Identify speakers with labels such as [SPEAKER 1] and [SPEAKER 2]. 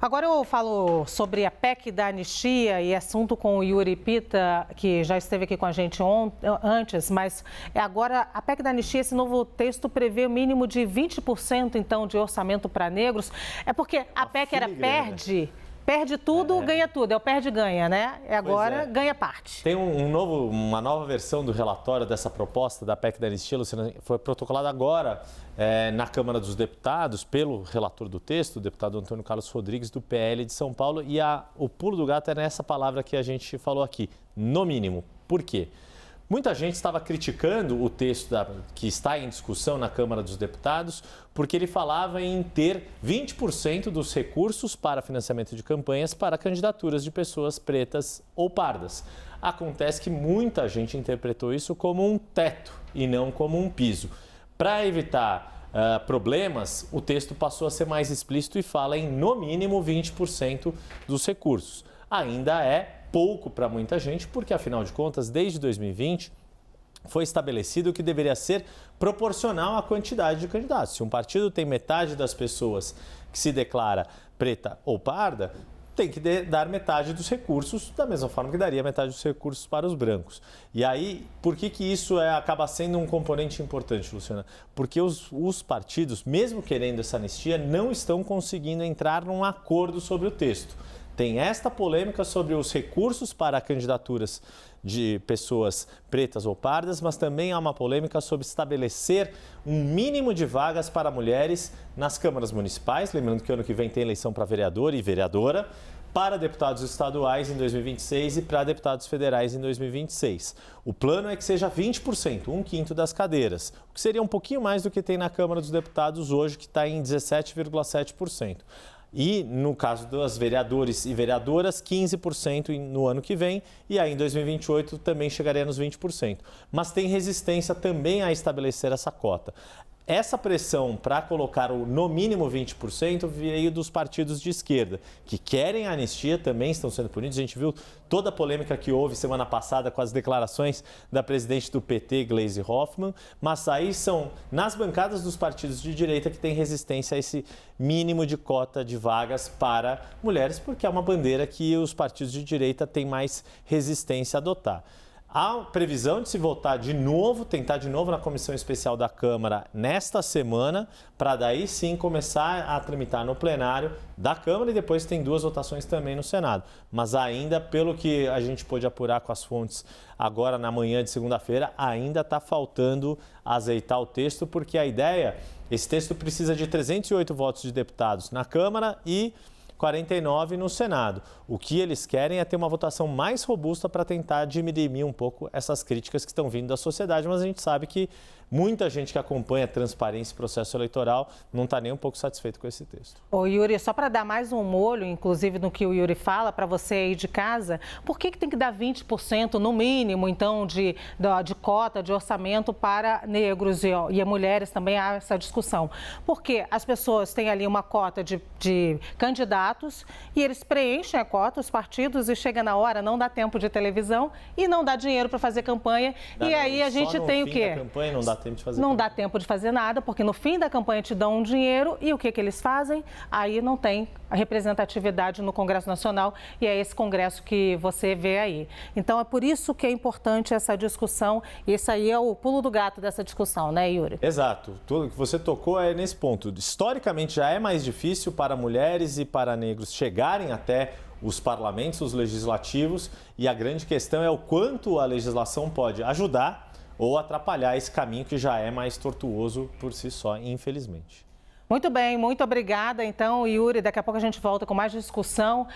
[SPEAKER 1] Agora eu falo sobre a PEC da anistia e assunto com o Yuri Pita, que já esteve aqui com a gente antes, mas agora a PEC da anistia, esse novo texto prevê o mínimo de 20% então de orçamento para negros. É porque a PEC era perde tudo, ganha tudo, é o perde-ganha, né? Agora ganha parte.
[SPEAKER 2] Tem uma nova versão do relatório dessa proposta da PEC da anistia, Luciana, foi protocolada agora na Câmara dos Deputados pelo relator do texto, o deputado Antônio Carlos Rodrigues, do PL de São Paulo, e o pulo do gato é nessa palavra que a gente falou aqui, no mínimo. Por quê? Muita gente estava criticando o texto que está em discussão na Câmara dos Deputados, porque ele falava em ter 20% dos recursos para financiamento de campanhas para candidaturas de pessoas pretas ou pardas. Acontece que muita gente interpretou isso como um teto e não como um piso. Para evitar problemas, o texto passou a ser mais explícito e fala em, no mínimo, 20% dos recursos. Ainda é pouco para muita gente, porque, afinal de contas, desde 2020, foi estabelecido que deveria ser proporcional à quantidade de candidatos. Se um partido tem metade das pessoas que se declara preta ou parda, tem que dar metade dos recursos, da mesma forma que daria metade dos recursos para os brancos. E aí, por que isso acaba sendo um componente importante, Luciana? Porque os partidos, mesmo querendo essa anistia, não estão conseguindo entrar num acordo sobre o texto. Tem esta polêmica sobre os recursos para candidaturas de pessoas pretas ou pardas, mas também há uma polêmica sobre estabelecer um mínimo de vagas para mulheres nas câmaras municipais, lembrando que ano que vem tem eleição para vereador e vereadora, para deputados estaduais em 2026 e para deputados federais em 2026. O plano é que seja 20%, 1/5 das cadeiras, o que seria um pouquinho mais do que tem na Câmara dos Deputados hoje, que está em 17,7%. E, no caso dos vereadores e vereadoras, 15% no ano que vem, e aí em 2028 também chegaria nos 20%. Mas tem resistência também a estabelecer essa cota. Essa pressão para colocar o no mínimo 20% veio dos partidos de esquerda, que querem a anistia, também estão sendo punidos. A gente viu toda a polêmica que houve semana passada com as declarações da presidente do PT, Gleisi Hoffmann, mas aí são nas bancadas dos partidos de direita que tem resistência a esse mínimo de cota de vagas para mulheres, porque é uma bandeira que os partidos de direita têm mais resistência a adotar. Há previsão de se votar de novo, tentar de novo na Comissão Especial da Câmara nesta semana, para daí sim começar a tramitar no plenário da Câmara e depois tem 2 votações também no Senado. Mas ainda, pelo que a gente pôde apurar com as fontes agora na manhã de segunda-feira, ainda está faltando azeitar o texto, porque a ideia, esse texto precisa de 308 votos de deputados na Câmara e 49 no Senado. O que eles querem é ter uma votação mais robusta para tentar diminuir um pouco essas críticas que estão vindo da sociedade, mas a gente sabe que muita gente que acompanha a transparência e processo eleitoral não está nem um pouco satisfeito com esse texto.
[SPEAKER 1] Ô Yuri, só para dar mais um molho, inclusive no que o Yuri fala, para você aí de casa, por que tem que dar 20% no mínimo, então, de cota, de orçamento para negros e mulheres? Também há essa discussão. Porque as pessoas têm ali uma cota de candidatos e eles preenchem a cota, os partidos, e chega na hora, não dá tempo de televisão e não dá dinheiro para fazer campanha. E aí a gente tem o quê?
[SPEAKER 2] Não dá tempo de fazer
[SPEAKER 1] não dá tempo de fazer nada, porque no fim da campanha te dão um dinheiro e o que eles fazem? Aí não tem a representatividade no Congresso Nacional e é esse Congresso que você vê aí. Então é por isso que é importante essa discussão e esse aí é o pulo do gato dessa discussão, né, Yuri?
[SPEAKER 2] Exato. Tudo que você tocou é nesse ponto. Historicamente já é mais difícil para mulheres e para negros chegarem até os parlamentos, os legislativos, e a grande questão é o quanto a legislação pode ajudar ou atrapalhar esse caminho que já é mais tortuoso por si só, infelizmente.
[SPEAKER 1] Muito bem, muito obrigada. Então, Yuri, daqui a pouco a gente volta com mais discussão